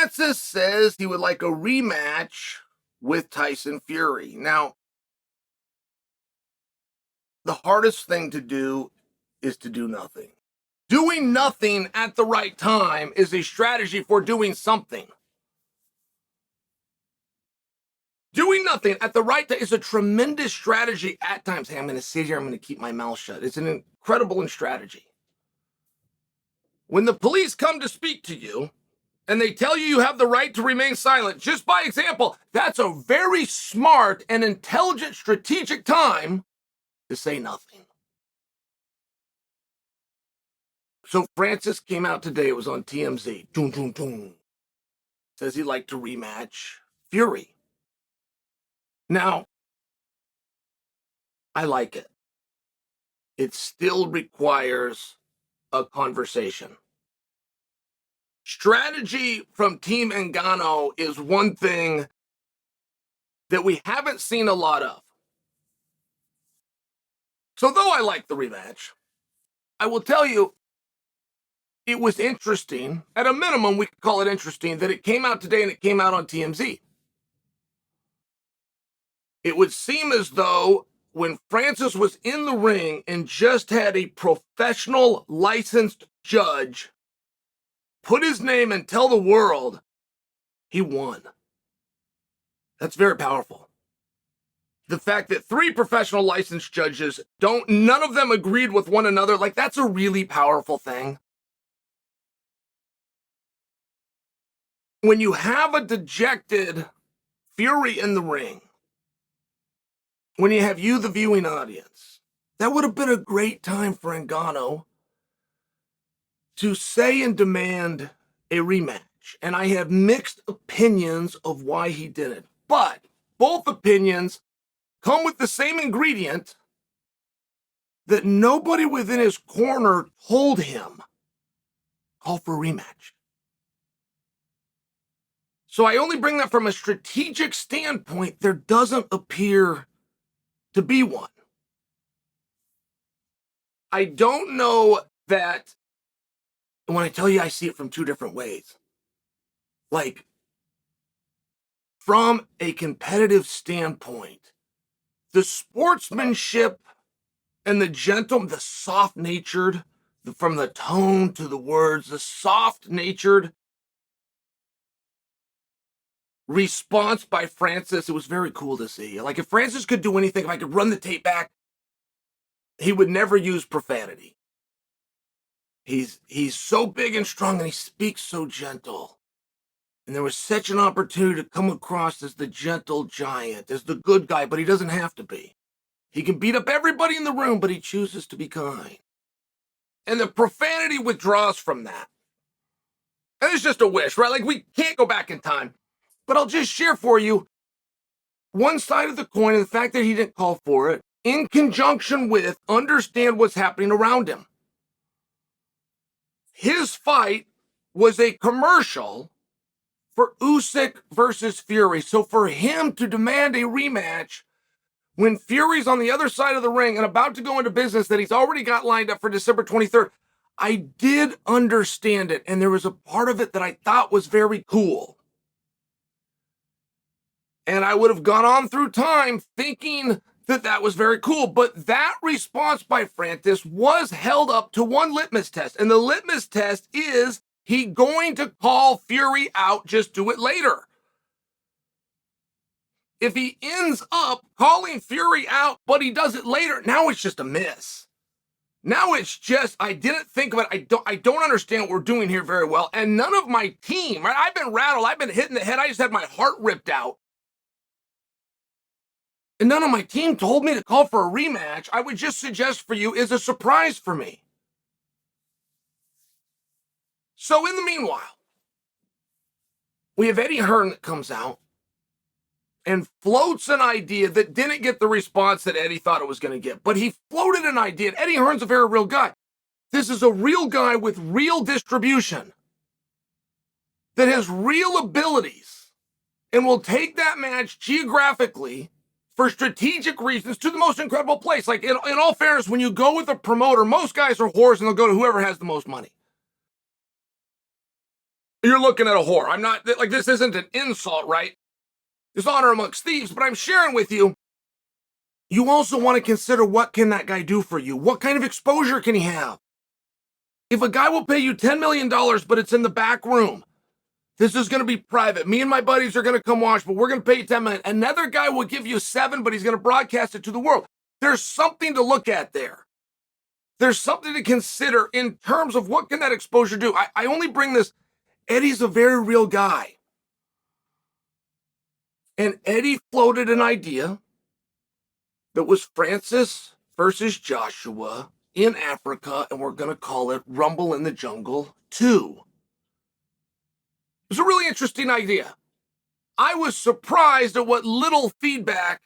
Francis says he would like a rematch with Tyson Fury. Now, the hardest thing to do is to do nothing. Doing nothing at the right time is a strategy for doing something. Doing nothing at the right time is a tremendous strategy at times. Hey, I'm going to sit here, I'm going to keep my mouth shut. It's an incredible strategy. When the police come to speak to you and they tell you you have the right to remain silent, just by example, that's a very smart and intelligent strategic time to say nothing. So Francis came out today, it was on TMZ, says he'd like to rematch Fury. Now, I like it. It still requires a conversation. Strategy from Team Ngannou is one thing that we haven't seen a lot of. So though I like the rematch, I will tell you, it was interesting. At a minimum, we could call it interesting that it came out today and it came out on TMZ. It would seem as though when Francis was in the ring and just had a professional licensed judge put his name and tell the world he won. That's very powerful. The fact that 3 professional licensed judges none of them agreed with one another, like that's a really powerful thing. When you have a dejected Fury in the ring, when you have the viewing audience, that would have been a great time for Ngannou to say and demand a rematch. And I have mixed opinions of why he did it. But both opinions come with the same ingredient that nobody within his corner told him, call for a rematch. So I only bring that from a strategic standpoint. There doesn't appear to be one. I don't know that when I tell you I see it from 2 different ways. Like, from a competitive standpoint, the sportsmanship and the soft-natured, from the tone to the words, the soft-natured response by Francis, it was very cool to see. Like, if Francis could do anything, if I could run the tape back, he would never use profanity. He's so big and strong and he speaks so gentle. And there was such an opportunity to come across as the gentle giant, as the good guy, but he doesn't have to be. He can beat up everybody in the room, but he chooses to be kind. And the profanity withdraws from that. And it's just a wish, right? Like, we can't go back in time. But I'll just share for you one side of the coin, and the fact that he didn't call for it, in conjunction with understand what's happening around him. His fight was a commercial for Usyk versus Fury. So for him to demand a rematch when Fury's on the other side of the ring and about to go into business that he's already got lined up for December 23rd, I did understand it. And there was a part of it that I thought was very cool. And I would have gone on through time thinking that was very cool. But that response by Francis was held up to one litmus test. And the litmus test is he going to call Fury out, just do it later. If he ends up calling Fury out, but he does it later, now it's just a miss. Now it's just, I didn't think of it. I don't understand what we're doing here very well. And none of my team, right? I've been rattled. I've been hit in the head. I just had my heart ripped out. And none of my team told me to call for a rematch. I would just suggest for you is a surprise for me. So in the meanwhile, we have Eddie Hearn that comes out and floats an idea that didn't get the response that Eddie thought it was going to get. But he floated an idea. And Eddie Hearn's a very real guy. This is a real guy with real distribution that has real abilities and will take that match geographically for strategic reasons to the most incredible place. Like, in all fairness, when you go with a promoter, most guys are whores and they'll go to whoever has the most money. you're looking at a whore. I'm not, like, this isn't an insult, right? There's honor amongst thieves, but I'm sharing with you. You also want to consider, what can that guy do for you? What kind of exposure can he have? If a guy will pay you $10 million, but it's in the back room, this is going to be private. Me and my buddies are going to come watch, but we're going to pay you $10 million. Another guy will give you 7, but he's going to broadcast it to the world. There's something to look at there. There's something to consider in terms of what can that exposure do. I only bring this. Eddie's a very real guy. And Eddie floated an idea that was Francis versus Joshua in Africa, and we're going to call it Rumble in the Jungle 2. It was a really interesting idea. I was surprised at what little feedback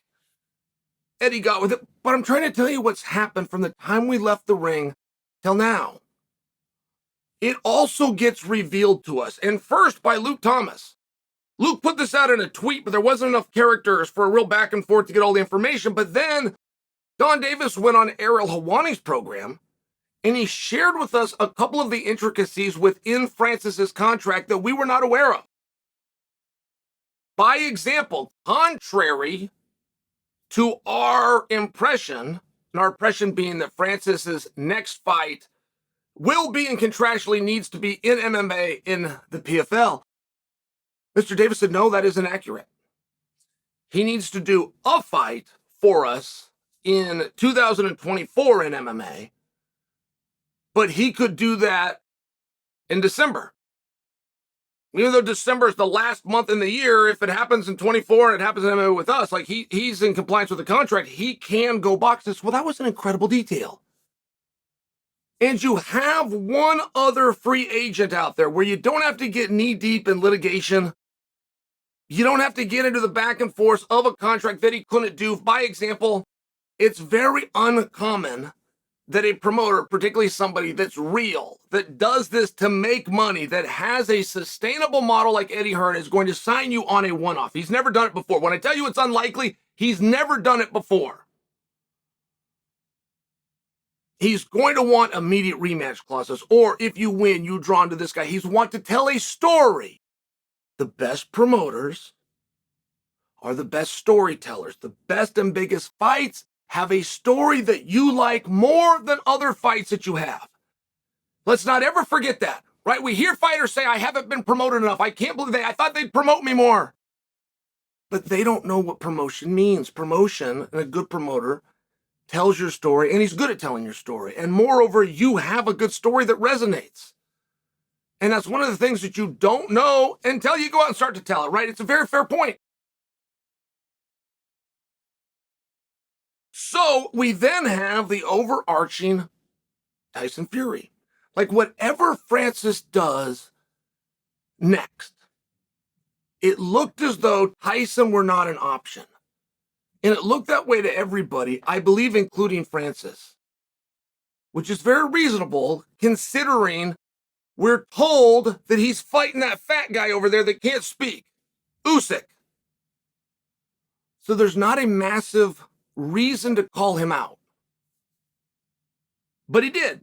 Eddie got with it, but I'm trying to tell you what's happened from the time we left the ring till now. It also gets revealed to us, and first by Luke Thomas. Luke put this out in a tweet, but there wasn't enough characters for a real back and forth to get all the information. But then Don Davis went on Ariel Helwani's program, and he shared with us a couple of the intricacies within Francis's contract that we were not aware of. By example, contrary to our impression, and our impression being that Francis's next fight will be and contractually needs to be in MMA in the PFL, Mr. Davis said, no, that isn't accurate. He needs to do a fight for us in 2024 in MMA, but he could do that in December. Even though December is the last month in the year, if it happens in 24 and it happens in MMA with us, like he's in compliance with the contract, he can go box this. Well, that was an incredible detail. And you have one other free agent out there where you don't have to get knee deep in litigation. You don't have to get into the back and forth of a contract that he couldn't do. By example, it's very uncommon that a promoter, particularly somebody that's real, that does this to make money, that has a sustainable model like Eddie Hearn, is going to sign you on a one-off. He's never done it before. When I tell you it's unlikely, he's never done it before. He's going to want immediate rematch clauses, or if you win, you're drawn to this guy. He's want to tell a story. The best promoters are the best storytellers. The best and biggest fights have a story that you like more than other fights that you have. Let's not ever forget that, right? We hear fighters say, I haven't been promoted enough. I can't believe I thought they'd promote me more. But they don't know what promotion means. Promotion, and a good promoter tells your story, and he's good at telling your story. And moreover, you have a good story that resonates. And that's one of the things that you don't know until you go out and start to tell it, right? It's a very fair point. So we then have the overarching Tyson Fury. Like, whatever Francis does next, it looked as though Tyson were not an option. And it looked that way to everybody, I believe, including Francis, which is very reasonable considering we're told that he's fighting that fat guy over there that can't speak, Usyk. So there's not a massive reason to call him out. But he did.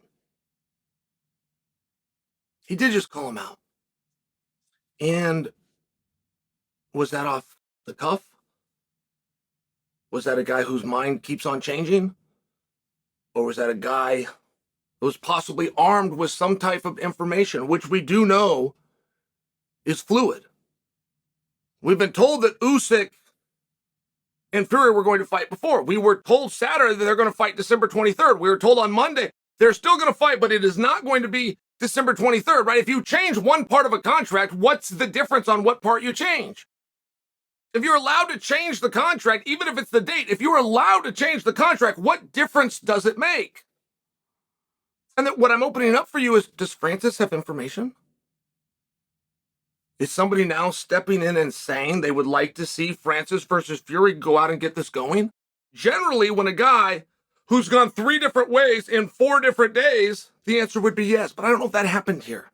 He did just call him out. And was that off the cuff? Was that a guy whose mind keeps on changing? Or was that a guy who was possibly armed with some type of information, which we do know is fluid? We've been told that Usyk and Fury were going to fight before. We were told Saturday that they're going to fight December 23rd. We were told on Monday they're still going to fight, but it is not going to be December 23rd, right? If you change one part of a contract, what's the difference on what part you change? If you're allowed to change the contract, even if it's the date, if you're allowed to change the contract, what difference does it make? And that what I'm opening up for you is, does Francis have information? Is somebody now stepping in and saying they would like to see Francis versus Fury go out and get this going? Generally, when a guy who's gone 3 different ways in 4 different days, the answer would be yes, but I don't know if that happened here.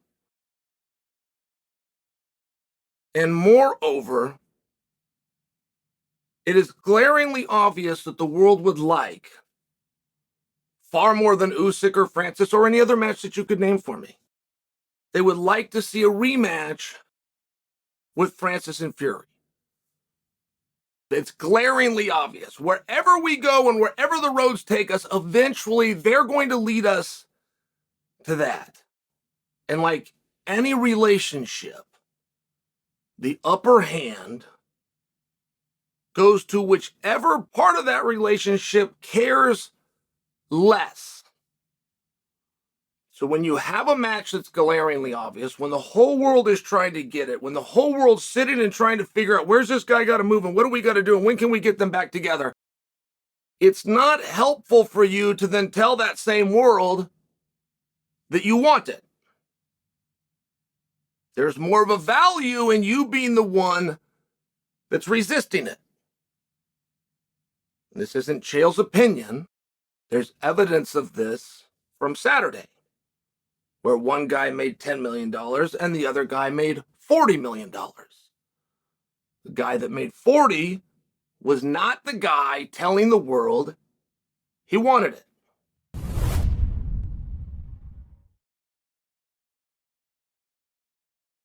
And moreover, it is glaringly obvious that the world would like, far more than Usyk or Francis or any other match that you could name for me, they would like to see a rematch with Francis and Fury. It's glaringly obvious. Wherever we go and wherever the roads take us, eventually they're going to lead us to that. And like any relationship, the upper hand goes to whichever part of that relationship cares less. So when you have a match that's glaringly obvious, when the whole world is trying to get it, when the whole world's sitting and trying to figure out where's this guy got to move and what do we got to do and when can we get them back together, it's not helpful for you to then tell that same world that you want it. There's more of a value in you being the one that's resisting it. This isn't Chael's opinion. There's evidence of this from Saturday, where one guy made $10 million and the other guy made $40 million. The guy that made 40 was not the guy telling the world he wanted it.